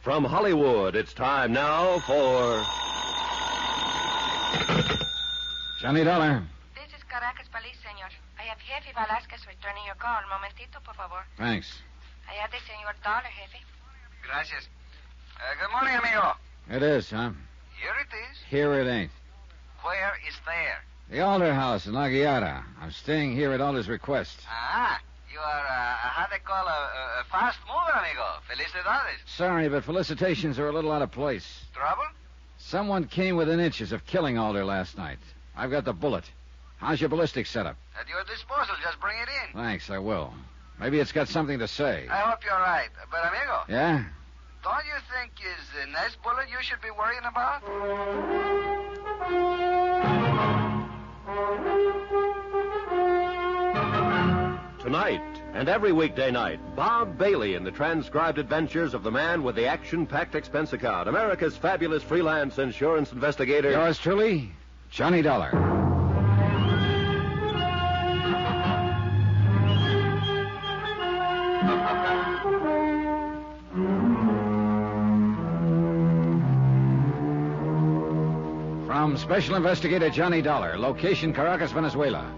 From Hollywood, it's time now for... Johnny Dollar. This is Caracas Police, senor. I have Jefe Velasquez returning your call. Momentito, por favor. Thanks. I have the senor Dollar, Jefe. Gracias. Good morning, amigo. It is, huh? Here it is. Here it ain't. Where is there? The Alder house in La Guiara. I'm staying here at Alder's request. Ah, you are, how they call a fast mover, amigo. Felicidades. Sorry, but felicitations are a little out of place. Trouble? Someone came within inches of killing Alder last night. I've got the bullet. How's your ballistics set up? At your disposal. Just bring it in. Thanks, I will. Maybe it's got something to say. I hope you're right. But, amigo. Yeah? Don't you think is the next bullet you should be worrying about? Tonight and every weekday night, Bob Bailey in the transcribed adventures of the man with the action-packed expense account, America's fabulous freelance insurance investigator. Yours truly, Johnny Dollar. From Special Investigator Johnny Dollar, location Caracas, Venezuela,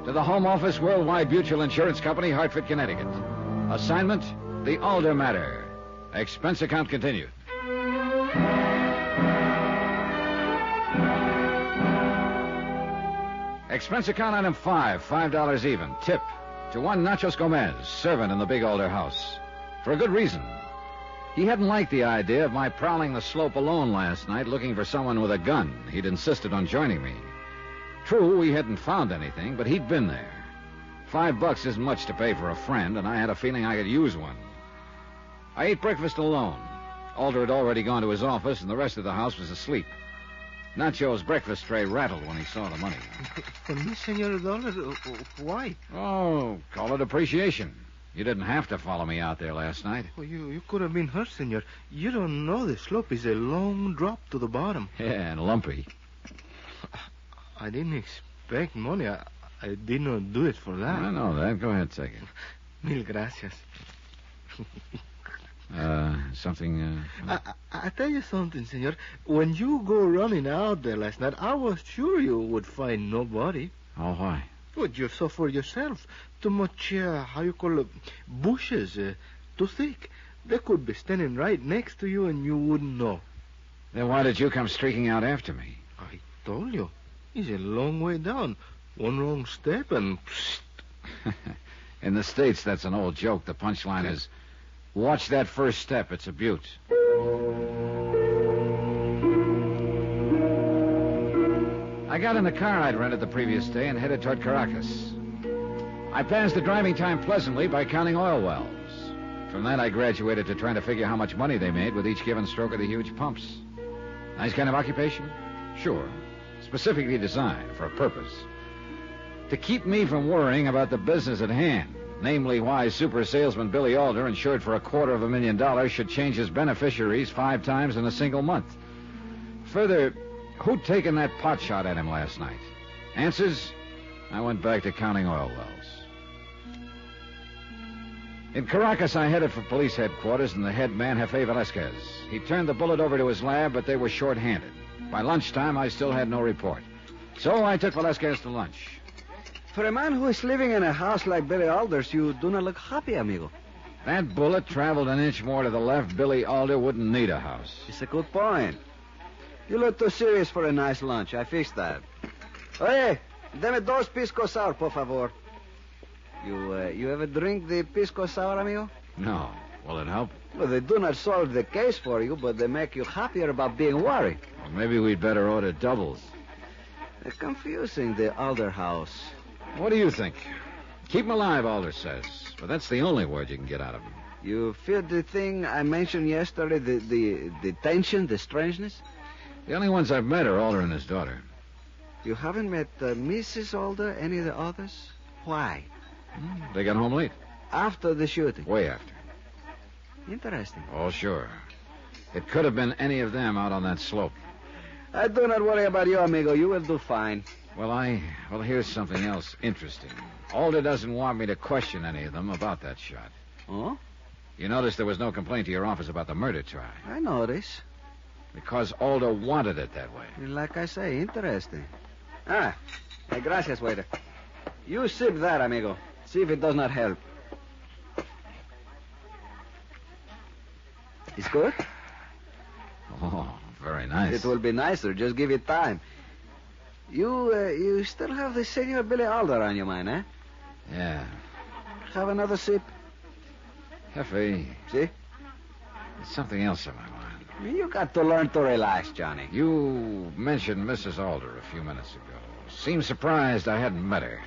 to the Home Office, Worldwide Mutual Insurance Company, Hartford, Connecticut. Assignment, the Alder matter. Expense account continued. Expense account item 5, $5 even. Tip to one Nachos Gomez, servant in the big Alder house. For a good reason. He hadn't liked the idea of my prowling the slope alone last night looking for someone with a gun. He'd insisted on joining me. True, we hadn't found anything, but he'd been there. $5 isn't much to pay for a friend, and I had a feeling I could use one. I ate breakfast alone. Alder had already gone to his office, and the rest of the house was asleep. Nacho's breakfast tray rattled when he saw the money. For me, Senor Dollar, why? Oh, call it appreciation. You didn't have to follow me out there last night. Oh, you could have been hurt, Senor. You don't know the slope is a long drop to the bottom. Yeah, and lumpy. I didn't expect money. I did not do it for that. I know that. Go ahead, take it. Mil gracias. Something... I tell you something, Senor. When you go running out there last night, I was sure you would find nobody. Oh, why? But you saw for yourself. Too much, how you call it, bushes, too thick. They could be standing right next to you and you wouldn't know. Then why did you come streaking out after me? I told you. It's a long way down. One wrong step and... In the States, that's an old joke. The punchline is, watch that first step. It's a beaut. I got in the car I'd rented the previous day and headed toward Caracas. I passed the driving time pleasantly by counting oil wells. From that, I graduated to trying to figure how much money they made with each given stroke of the huge pumps. Nice kind of occupation? Sure. Specifically designed for a purpose. To keep me from worrying about the business at hand, namely why super salesman Billy Alder, insured for $250,000, should change his beneficiaries 5 times in a single month. Further, who'd taken that pot shot at him last night? Answers? I went back to counting oil wells. In Caracas, I headed for police headquarters and the head man, Jefe Velasquez. He turned the bullet over to his lab, but they were short-handed. By lunchtime, I still had no report. So I took Velasquez to lunch. For a man who is living in a house like Billy Alder's, you do not look happy, amigo. That bullet traveled an inch more to the left. Billy Alder wouldn't need a house. It's a good point. You look too serious for a nice lunch. I fixed that. Oye, deme 2 pisco sour, por favor. You ever drink the pisco sour, amigo? No. Will it help? Well, they do not solve the case for you, but they make you happier about being worried. Well, maybe we'd better order doubles. It's confusing, the Alder house. What do you think? Keep him alive, Alder says. But that's the only word you can get out of him. You feel the thing I mentioned yesterday, the tension, the strangeness? The only ones I've met are Alder and his daughter. You haven't met Mrs. Alder, any of the others? Why? They got home late. After the shooting? Way after. Interesting. Oh, sure. It could have been any of them out on that slope. I do not worry about you, amigo. You will do fine. Well, here's something else interesting. Alder doesn't want me to question any of them about that shot. Oh? You noticed there was no complaint to your office about the murder try. I notice. Because Alder wanted it that way. Like I say, interesting. Hey, gracias, waiter. You sip that, amigo. See if it does not help. It's good? Oh, very nice. It will be nicer. Just give it time. You still have the Senor Billy Alder on your mind, eh? Yeah. Have another sip. Hefe, See? there's something else on my mind. You got to learn to relax, Johnny. You mentioned Mrs. Alder a few minutes ago. Seemed surprised I hadn't met her.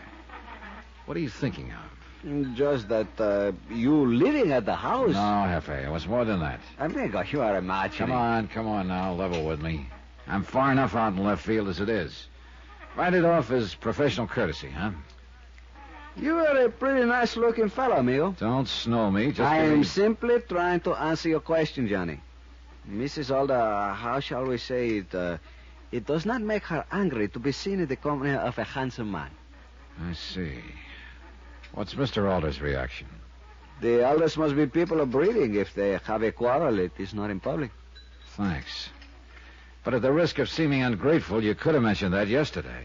What are you thinking of? Just that you living at the house. No, Hefe, it was more than that. Amigo, you are imagining. Come on now, level with me. I'm far enough out in left field as it is. Write it off as professional courtesy, huh? You are a pretty nice-looking fellow, amigo. Don't snow me. Just I give am me- simply trying to answer your question, Johnny. Mrs. Alder, how shall we say it? It does not make her angry to be seen in the company of a handsome man. I see. What's Mr. Alder's reaction? The elders must be people of breeding. If they have a quarrel, it is not in public. Thanks. But at the risk of seeming ungrateful, you could have mentioned that yesterday.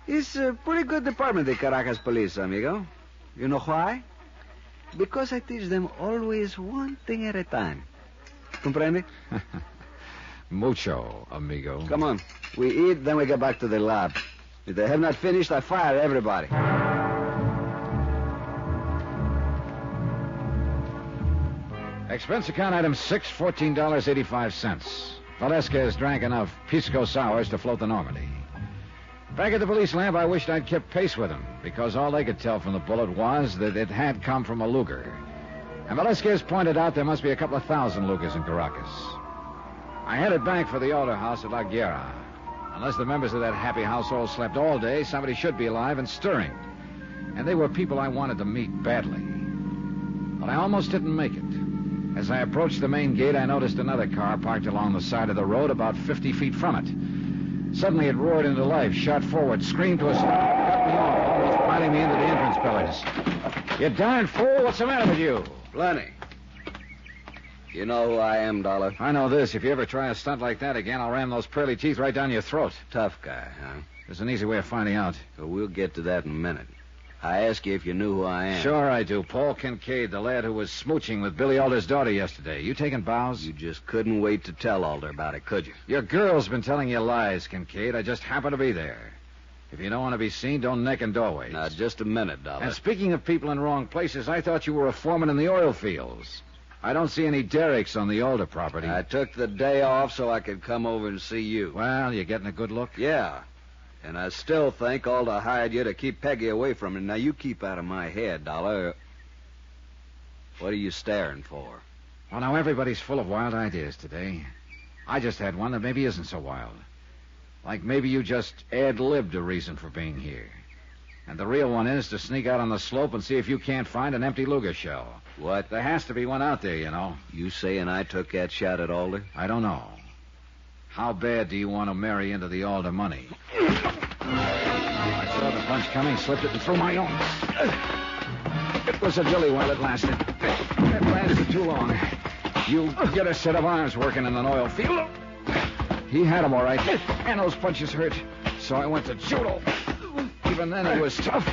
It's a pretty good department, the Caracas police, amigo. You know why? Because I teach them always one thing at a time. Comprende? Mucho, amigo. Come on. We eat, then we get back to the lab. If they have not finished, I fire everybody. Expense account item 6, $14.85. Velasquez drank enough pisco sours to float the Normandy. Back at the police lab, I wished I'd kept pace with him, because all they could tell from the bullet was that it had come from a Luger. And Velasquez pointed out there must be a couple of thousand Lugers in Caracas. I headed back for the Alder house at La Guerra. Unless the members of that happy household slept all day, somebody should be alive and stirring. And they were people I wanted to meet badly. But I almost didn't make it. As I approached the main gate, I noticed another car parked along the side of the road about 50 feet from it. Suddenly it roared into life, shot forward, screamed to a stop, cut me off, almost piling me into the entrance pillars. You darn fool, what's the matter with you? Plenty. You know who I am, Dollar? I know this. If you ever try a stunt like that again, I'll ram those pearly teeth right down your throat. Tough guy, huh? There's an easy way of finding out. Well, we'll get to that in a minute. I asked you if you knew who I am. Sure I do. Paul Kincaid, the lad who was smooching with Billy Alder's daughter yesterday. You taking bows? You just couldn't wait to tell Alder about it, could you? Your girl's been telling you lies, Kincaid. I just happen to be there. If you don't want to be seen, don't neck in doorways. Now, just a minute, Dollar. And speaking of people in wrong places, I thought you were a foreman in the oil fields. I don't see any derricks on the Alder property. I took the day off so I could come over and see you. Well, you getting a good look? Yeah. And I still think Alder hired you to keep Peggy away from him. Now, you keep out of my head, Dollar. What are you staring for? Well, now, everybody's full of wild ideas today. I just had one that maybe isn't so wild. Like maybe you just ad-libbed a reason for being here. And the real one is to sneak out on the slope and see if you can't find an empty Luger shell. What? There has to be one out there, you know. You saying I took that shot at Alder? I don't know. How bad do you want to marry into the Alder money? I saw the punch coming, slipped it, and threw my own. It was a dilly while it lasted. It lasted too long. You get a set of arms working in an oil field. He had them all right, and those punches hurt. So I went to judo. Even then, it was tough.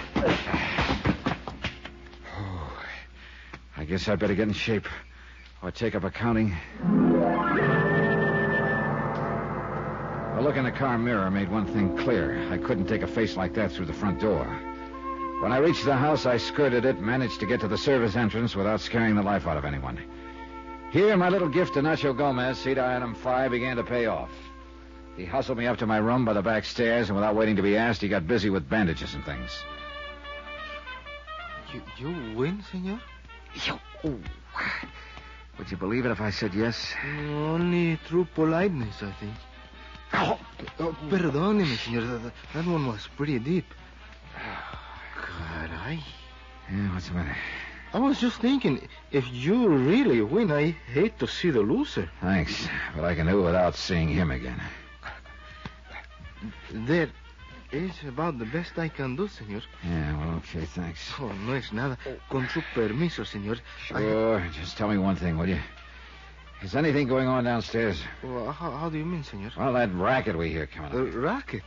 I guess I'd better get in shape or take up accounting. A look in the car mirror made one thing clear. I couldn't take a face like that through the front door. When I reached the house, I skirted it, managed to get to the service entrance without scaring the life out of anyone. Here, my little gift to Nacho Gomez, CEDA item 5, began to pay off. He hustled me up to my room by the back stairs, and without waiting to be asked, he got busy with bandages and things. You win, senor? Oh. Would you believe it if I said yes? Only through politeness, I think. Oh. Perdóneme, senor. That one was pretty deep. Caray. Yeah, what's the matter? I was just thinking, if you really win, I hate to see the loser. Thanks, but I can do it without seeing him again. There Es about the best I can do, señor. Yeah, well, okay, thanks. Oh, no es nada. Con su permiso, señor. Sure. Just tell me one thing, will you? Is anything going on downstairs? Well, how do you mean, señor? Well, that racket we hear coming The up. racket?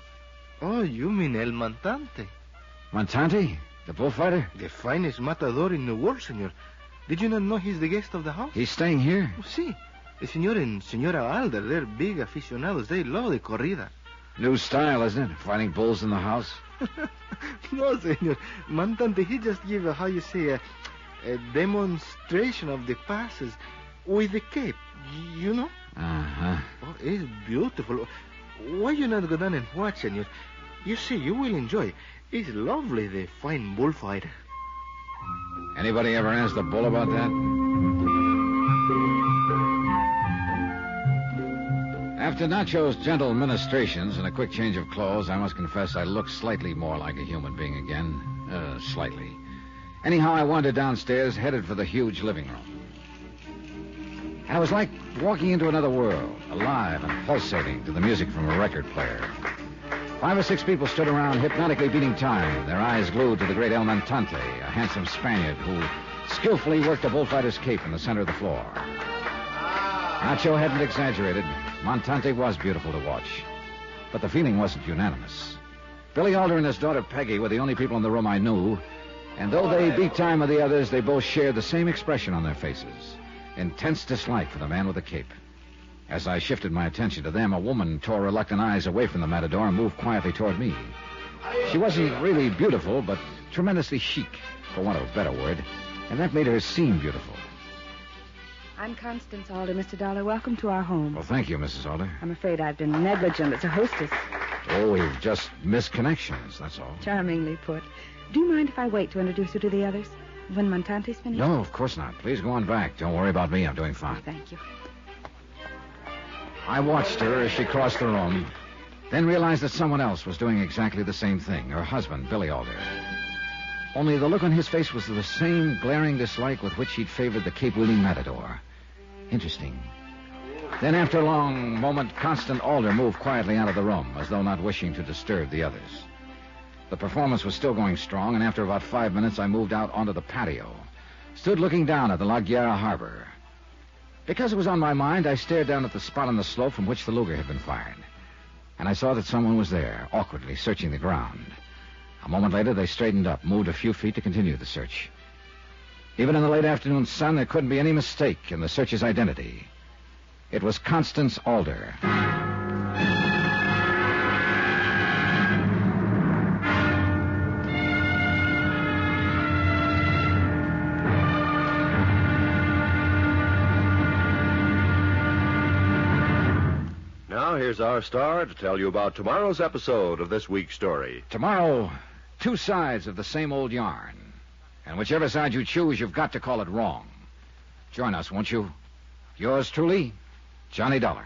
Oh, you mean El Montante. Montante? The bullfighter? The finest matador in the world, señor. Did you not know he's the guest of the house? He's staying here? Oh, sí. The señor and señora Alder, they're big aficionados. They love the corrida. New style, isn't it? Fighting bulls in the house? No, señor. Montante, he just give how you say, a demonstration of the passes with the cape. You know? Uh-huh. Oh, it's beautiful. Why you not go down and watch, señor? You see, you will enjoy. It's lovely, the fine bullfighter. Anybody ever asked the bull about that? After Nacho's gentle ministrations and a quick change of clothes, I must confess I looked slightly more like a human being again. Slightly. Anyhow, I wandered downstairs, headed for the huge living room. And it was like walking into another world, alive and pulsating to the music from a record player. 5 or 6 people stood around, hypnotically beating time, their eyes glued to the great El Montante, a handsome Spaniard who skillfully worked a bullfighter's cape in the center of the floor. Nacho hadn't exaggerated. Montante was beautiful to watch. But the feeling wasn't unanimous. Billy Alder and his daughter Peggy were the only people in the room I knew, and though they beat time with the others, they both shared the same expression on their faces. Intense dislike for the man with the cape. As I shifted my attention to them, a woman tore reluctant eyes away from the matador and moved quietly toward me. She wasn't really beautiful, but tremendously chic, for want of a better word, and that made her seem beautiful. I'm Constance Alder, Mr. Dollar. Welcome to our home. Well, thank you, Mrs. Alder. I'm afraid I've been negligent as a hostess. Oh, we've just missed connections, that's all. Charmingly put. Do you mind if I wait to introduce you to the others? When Montante's finished? No, of course not. Please go on back. Don't worry about me. I'm doing fine. Thank you. I watched her as she crossed the room, then realized that someone else was doing exactly the same thing, her husband, Billy Alder. Only the look on his face was the same glaring dislike with which he'd favored the cape-wielding matador. Interesting. Then, after a long moment, Constant Alder moved quietly out of the room, as though not wishing to disturb the others. The performance was still going strong, and after about 5 minutes, I moved out onto the patio, stood looking down at the La Guerra harbor. Because it was on my mind, I stared down at the spot on the slope from which the Luger had been fired. And I saw that someone was there, awkwardly searching the ground. A moment later, they straightened up, moved a few feet to continue the search. Even in the late afternoon sun, there couldn't be any mistake in the searcher's identity. It was Constance Alder. Now, here's our star to tell you about tomorrow's episode of this week's story. Tomorrow, 2 sides of the same old yarn. And whichever side you choose, you've got to call it wrong. Join us, won't you? Yours truly, Johnny Dollar.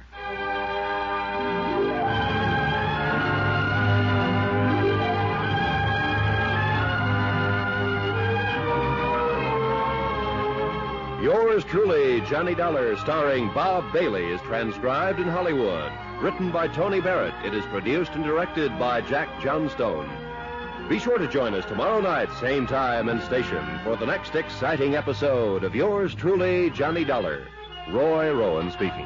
Yours truly, Johnny Dollar, starring Bob Bailey, is transcribed in Hollywood. Written by Tony Barrett, it is produced and directed by Jack Johnstone. Be sure to join us tomorrow night, same time and station, for the next exciting episode of Yours truly, Johnny Dollar. Roy Rowan speaking.